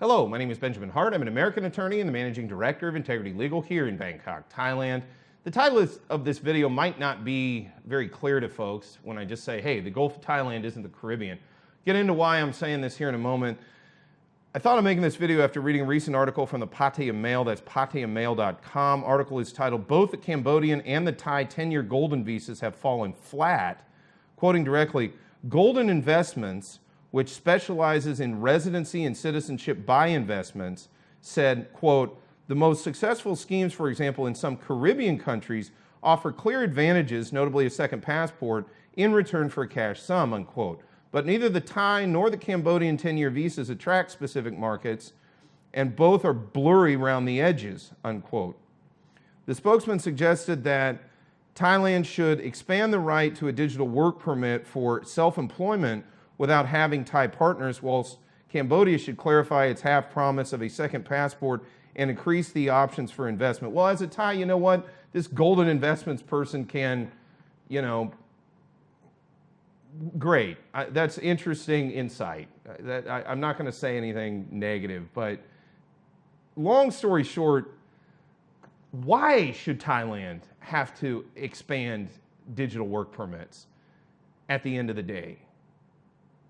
Hello, my name is Benjamin Hart. I'm an American attorney and the managing director of Integrity Legal here in Bangkok, Thailand. The title of this video might not be very clear to folks when I just say, hey, the Gulf of Thailand isn't the Caribbean. Get into why I'm saying this here in a moment. I thought of making this video after reading a recent article from the Pattaya Mail, that's pattayamail.com. Article is titled, Both the Cambodian and the Thai 10-year golden visas have fallen flat. Quoting directly, Golden Investments, which specializes in residency and citizenship by investments, said, quote, the most successful schemes, for example, in some Caribbean countries offer clear advantages, notably a second passport, in return for a cash sum, unquote. But neither the Thai nor the Cambodian 10-year visas attract specific markets, and both are blurry around the edges, unquote. The spokesman suggested that Thailand should expand the right to a digital work permit for self-employment without having Thai partners, whilst Cambodia should clarify its half promise of a second passport and increase the options for investment. Well, as a Thai, you know what? This golden investments person can, great. That's interesting insight. I'm not going to say anything negative, but long story short, why should Thailand have to expand digital work permits at the end of the day?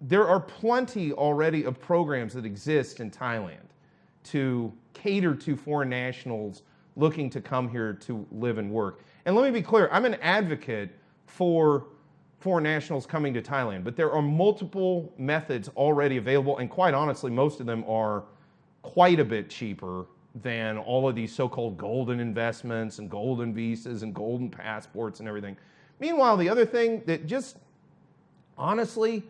There are plenty already of programs that exist in Thailand to cater to foreign nationals looking to come here to live and work. And let me be clear, I'm an advocate for foreign nationals coming to Thailand, but there are multiple methods already available, and quite honestly, most of them are quite a bit cheaper than all of these so-called golden investments and golden visas and golden passports and everything. Meanwhile, the other thing that just, honestly,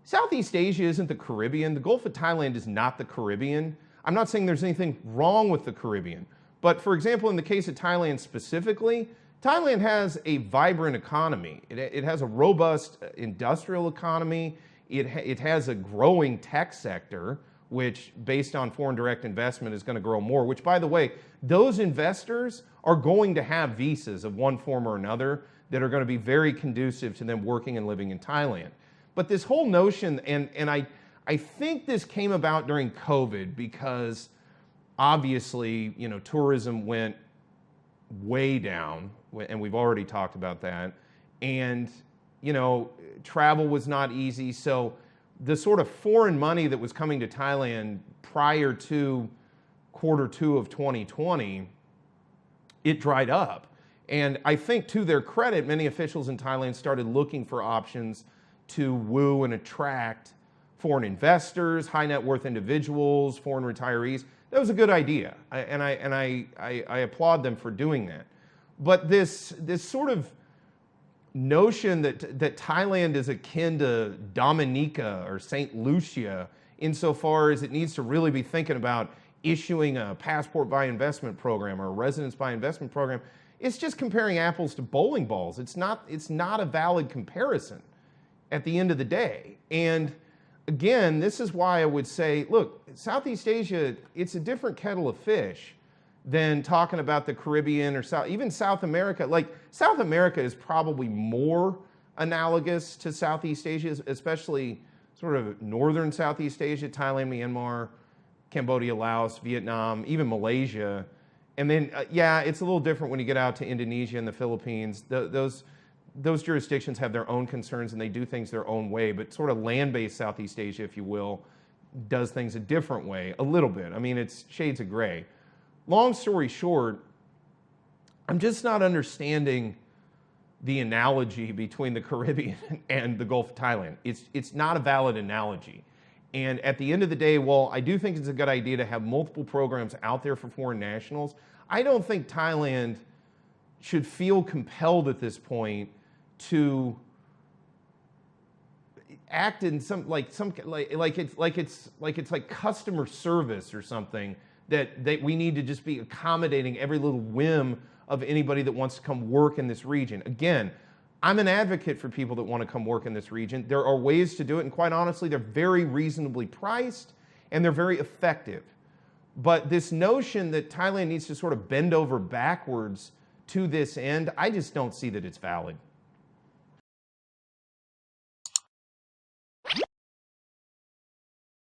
Southeast Asia isn't the Caribbean. The Gulf of Thailand is not the Caribbean. I'm not saying there's anything wrong with the Caribbean. But for example, in the case of Thailand specifically, Thailand has a vibrant economy. It has a robust industrial economy. It has a growing tech sector, which based on foreign direct investment is going to grow more, which by the way, those investors are going to have visas of one form or another that are going to be very conducive to them working and living in Thailand. But this whole notion, and I think this came about during COVID because obviously, tourism went way down, and we've already talked about that. And, travel was not easy. So the sort of foreign money that was coming to Thailand prior to Q2 of 2020, it dried up. And I think to their credit, many officials in Thailand started looking for options to woo and attract foreign investors, high net worth individuals, foreign retirees. That was a good idea, and I applaud them for doing that. But this sort of notion that Thailand is akin to Dominica or St. Lucia insofar as it needs to really be thinking about issuing a passport by investment program or a residence by investment program, it's just comparing apples to bowling balls. It's not a valid comparison at the end of the day. And again, this is why I would say, look, Southeast Asia, it's a different kettle of fish than talking about the Caribbean or even South America. Like, South America is probably more analogous to Southeast Asia, especially sort of northern Southeast Asia, Thailand, Myanmar, Cambodia, Laos, Vietnam, even Malaysia. And then, yeah, it's a little different when you get out to Indonesia and the Philippines. Those jurisdictions have their own concerns and they do things their own way, but sort of land-based Southeast Asia, if you will, does things a different way, a little bit. I mean, it's shades of gray. Long story short, I'm just not understanding the analogy between the Caribbean and the Gulf of Thailand. It's not a valid analogy. And at the end of the day, while I do think it's a good idea to have multiple programs out there for foreign nationals, I don't think Thailand should feel compelled at this point to act in some like it's like customer service or something that we need to just be accommodating every little whim of anybody that wants to come work in this region. Again, I'm an advocate for people that want to come work in this region. There are ways to do it, and quite honestly, they're very reasonably priced and they're very effective. But this notion that Thailand needs to sort of bend over backwards to this end, I just don't see that it's valid.